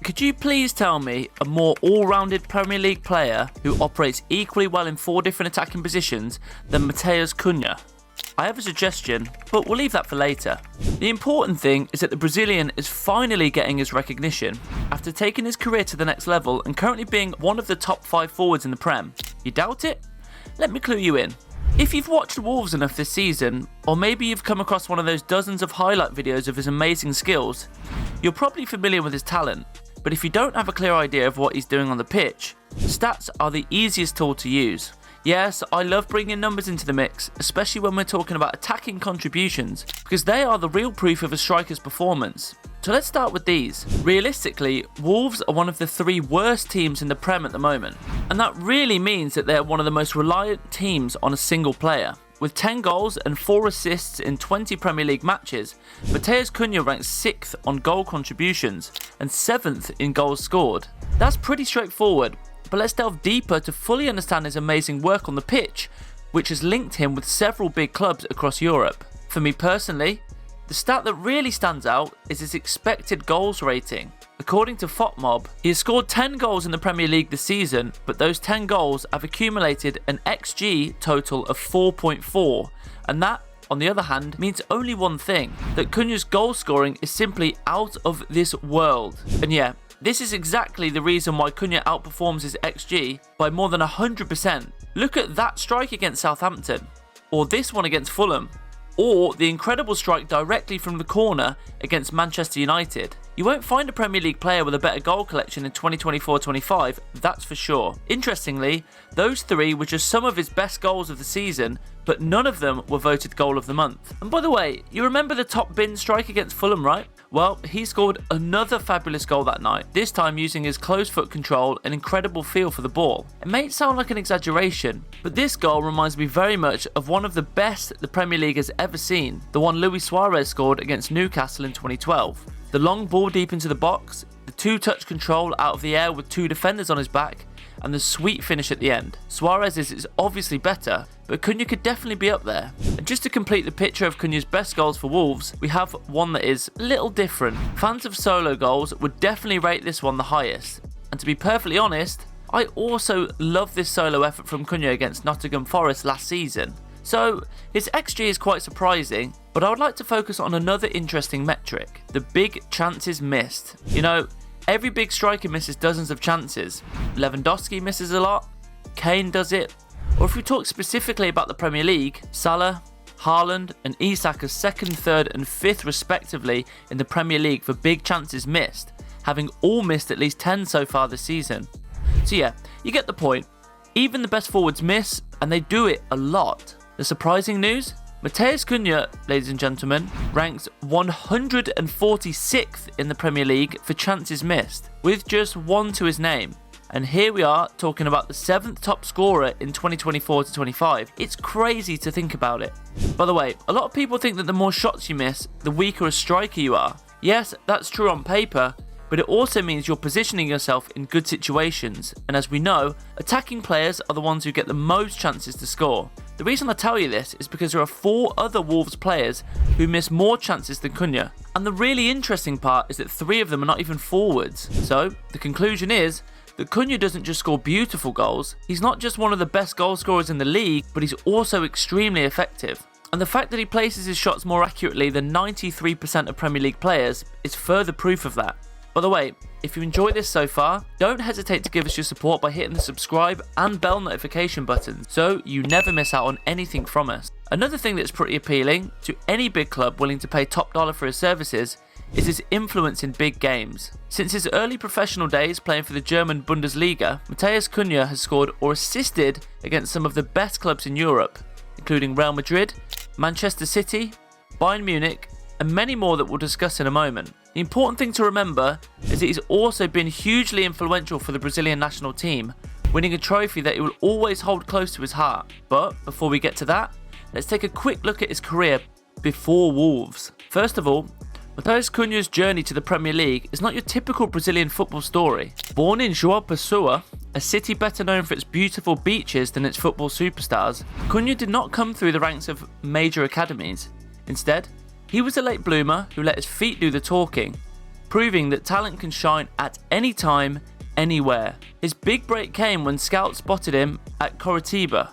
Could you please tell me a more all-rounded Premier League player who operates equally well in 4 different attacking positions than Matheus Cunha? I have a suggestion, but we'll leave that for later. The important thing is that the Brazilian is finally getting his recognition after taking his career to the next level and currently being one of the top 5 forwards in the Prem. You doubt it? Let me clue you in. If you've watched Wolves enough this season, or maybe you've come across one of those dozens of highlight videos of his amazing skills, you're probably familiar with his talent. But if you don't have a clear idea of what he's doing on the pitch, stats are the easiest tool to use. Yes, I love bringing numbers into the mix, especially when we're talking about attacking contributions, because they are the real proof of a striker's performance. So let's start with these. Realistically, Wolves are one of the 3 worst teams in the Prem at the moment, and that really means that they're one of the most reliant teams on a single player. With 10 goals and 4 assists in 20 Premier League matches, Matheus Cunha ranks 6th on goal contributions and 7th in goals scored. That's pretty straightforward, but let's delve deeper to fully understand his amazing work on the pitch, which has linked him with several big clubs across Europe. For me personally, the stat that really stands out is his expected goals rating. According to FOTMob, he has scored 10 goals in the Premier League this season, but those 10 goals have accumulated an XG total of 4.4, and that, on the other hand, means only one thing, that Cunha's goal scoring is simply out of this world. And yeah, this is exactly the reason why Cunha outperforms his XG by more than 100%. Look at that strike against Southampton, or this one against Fulham, or the incredible strike directly from the corner against Manchester United. You won't find a Premier League player with a better goal collection in 2024-25, that's for sure. Interestingly, those 3 were just some of his best goals of the season, but none of them were voted goal of the month. And by the way, you remember the top bin strike against Fulham, right? Well, he scored another fabulous goal that night, this time using his close foot control and incredible feel for the ball. It may sound like an exaggeration, but this goal reminds me very much of one of the best the Premier League has ever seen, the one Luis Suarez scored against Newcastle in 2012. The long ball deep into the box, the 2-touch control out of the air with 2 defenders on his back, and the sweet finish at the end. Suarez's is obviously better, but Cunha could definitely be up there. And just to complete the picture of Cunha's best goals for Wolves, we have one that is a little different. Fans of solo goals would definitely rate this one the highest. And to be perfectly honest, I also love this solo effort from Cunha against Nottingham Forest last season. So his XG is quite surprising, but I would like to focus on another interesting metric, the big chances missed. You know, every big striker misses dozens of chances. Lewandowski misses a lot, Kane does it, or if we talk specifically about the Premier League, Salah, Haaland and Isak are 2nd, 3rd and 5th respectively in the Premier League for big chances missed, having all missed at least 10 so far this season. So yeah, you get the point. Even the best forwards miss, and they do it a lot. The surprising news? Matheus Cunha, ladies and gentlemen, ranks 146th in the Premier League for chances missed, with just 1 to his name. And here we are talking about the 7th top scorer in 2024-25. It's crazy to think about it. By the way, a lot of people think that the more shots you miss, the weaker a striker you are. Yes, that's true on paper, but it also means you're positioning yourself in good situations, and as we know, attacking players are the ones who get the most chances to score. The reason I tell you this is because there are 4 other Wolves players who miss more chances than Cunha, and the really interesting part is that 3 of them are not even forwards. So, the conclusion is that Cunha doesn't just score beautiful goals, he's not just one of the best goal scorers in the league, but he's also extremely effective. And the fact that he places his shots more accurately than 93% of Premier League players is further proof of that. By the way, if you enjoyed this so far, don't hesitate to give us your support by hitting the subscribe and bell notification buttons so you never miss out on anything from us. Another thing that's pretty appealing to any big club willing to pay top dollar for his services is his influence in big games. Since his early professional days playing for the German Bundesliga, Matheus Cunha has scored or assisted against some of the best clubs in Europe, including Real Madrid, Manchester City, Bayern Munich, and many more that we'll discuss in a moment. The important thing to remember is that he's also been hugely influential for the Brazilian national team, winning a trophy that he will always hold close to his heart. But before we get to that, let's take a quick look at his career before Wolves. First of all, Matheus Cunha's journey to the Premier League is not your typical Brazilian football story. Born in João Pessoa, a city better known for its beautiful beaches than its football superstars, Cunha did not come through the ranks of major academies. Instead, he was a late bloomer who let his feet do the talking. proving that talent can shine at any time, anywhere. His big break came when scouts spotted him at Coritiba,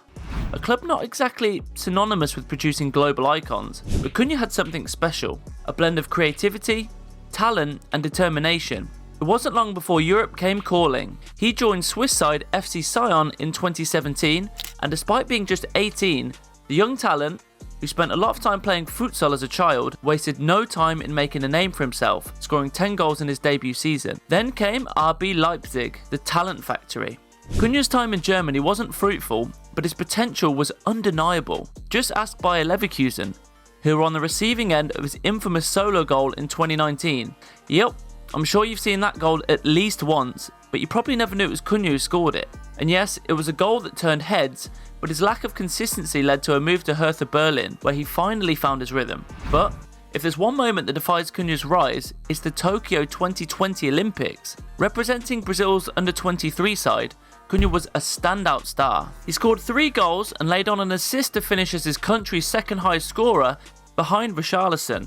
a club not exactly synonymous with producing global icons, but Cunha had something special, a blend of creativity, talent and determination. It wasn't long before Europe came calling. He joined Swiss side FC Sion in 2017, and despite being just 18, the young talent, who spent a lot of time playing futsal as a child, wasted no time in making a name for himself, scoring 10 goals in his debut season. Then came RB Leipzig, the talent factory. Cunha's time in Germany wasn't fruitful, but his potential was undeniable. Just ask Bayer Leverkusen, who were on the receiving end of his infamous solo goal in 2019. Yep, I'm sure you've seen that goal at least once, but you probably never knew it was Cunha who scored it. And yes, it was a goal that turned heads, but his lack of consistency led to a move to Hertha Berlin, where he finally found his rhythm. But if there's one moment that defines Cunha's rise, it's the Tokyo 2020 Olympics. Representing Brazil's under-23 side, Cunha was a standout star. He scored 3 goals and laid on an assist to finish as his country's second highest scorer, behind Richarlison.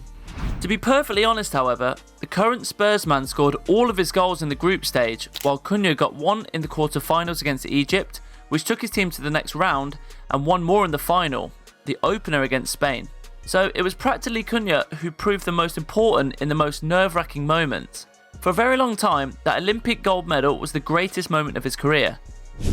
To be perfectly honest, however, the current Spurs man scored all of his goals in the group stage, while Cunha got 1 in the quarter-finals against Egypt, which took his team to the next round, and 1 more in the final, the opener against Spain. So it was practically Cunha who proved the most important in the most nerve-wracking moments. For a very long time, that Olympic gold medal was the greatest moment of his career.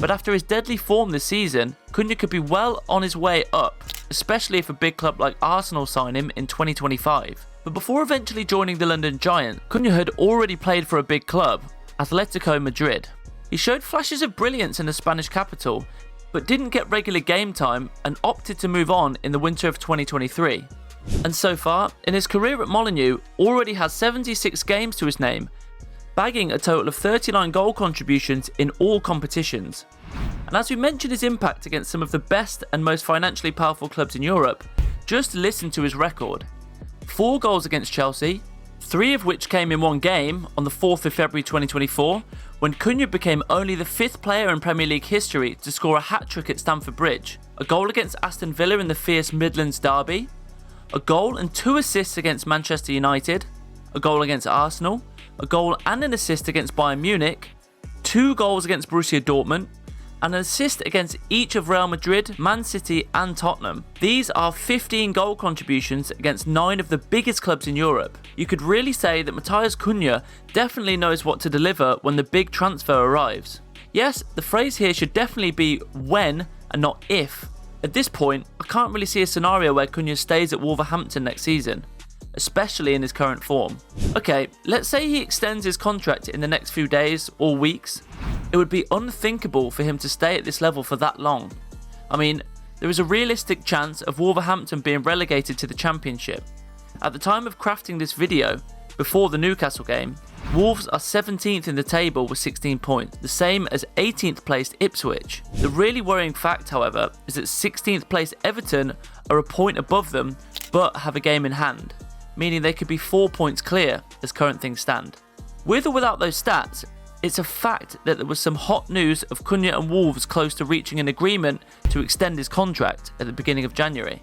But after his deadly form this season, Cunha could be well on his way up, especially if a big club like Arsenal sign him in 2025. But before eventually joining the London Giant, Cunha had already played for a big club, Atletico Madrid. He showed flashes of brilliance in the Spanish capital, but didn't get regular game time and opted to move on in the winter of 2023. And so far, in his career at Molineux, already has 76 games to his name, bagging a total of 39 goal contributions in all competitions. And as we mentioned his impact against some of the best and most financially powerful clubs in Europe, just listen to his record. 4 goals against Chelsea, 3 of which came in one game on the 4th of February 2024, when Cunha became only the 5th player in Premier League history to score a hat-trick at Stamford Bridge, a goal against Aston Villa in the fierce Midlands derby, a goal and 2 assists against Manchester United, a goal against Arsenal, a goal and an assist against Bayern Munich, 2 goals against Borussia Dortmund, and an assist against each of Real Madrid, Man City and Tottenham. These are 15 goal contributions against 9 of the biggest clubs in Europe. You could really say that Matheus Cunha definitely knows what to deliver when the big transfer arrives. Yes, the phrase here should definitely be when and not if. At this point, I can't really see a scenario where Cunha stays at Wolverhampton next season, especially in his current form. Okay, let's say he extends his contract in the next few days or weeks. It would be unthinkable for him to stay at this level for that long. I mean, there is a realistic chance of Wolverhampton being relegated to the Championship. At the time of crafting this video, before the Newcastle game, Wolves are 17th in the table with 16 points, the same as 18th placed Ipswich. The really worrying fact, however, is that 16th placed Everton are a point above them, but have a game in hand, meaning they could be 4 points clear as current things stand. With or without those stats, it's a fact that there was some hot news of Cunha and Wolves close to reaching an agreement to extend his contract at the beginning of January.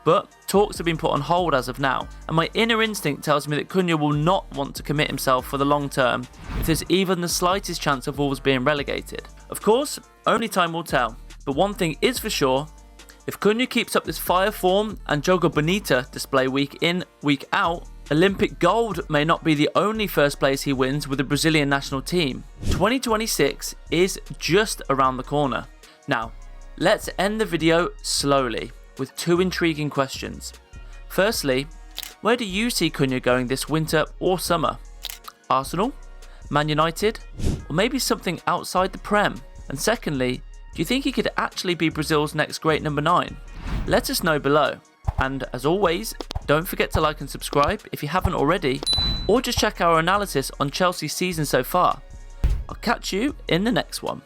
But talks have been put on hold as of now, and my inner instinct tells me that Cunha will not want to commit himself for the long term if there's even the slightest chance of Wolves being relegated. Of course, only time will tell, but one thing is for sure: if Cunha keeps up this fire form and Jogo Bonita display week in, week out, Olympic gold may not be the only first place he wins with the Brazilian national team. 2026 is just around the corner. Now, let's end the video slowly with 2 intriguing questions. Firstly, where do you see Cunha going this winter or summer? Arsenal? Man United? Or maybe something outside the Prem? And secondly, do you think he could actually be Brazil's next great number 9? Let us know below. And as always, don't forget to like and subscribe if you haven't already, or just check our analysis on Chelsea's season so far. I'll catch you in the next one.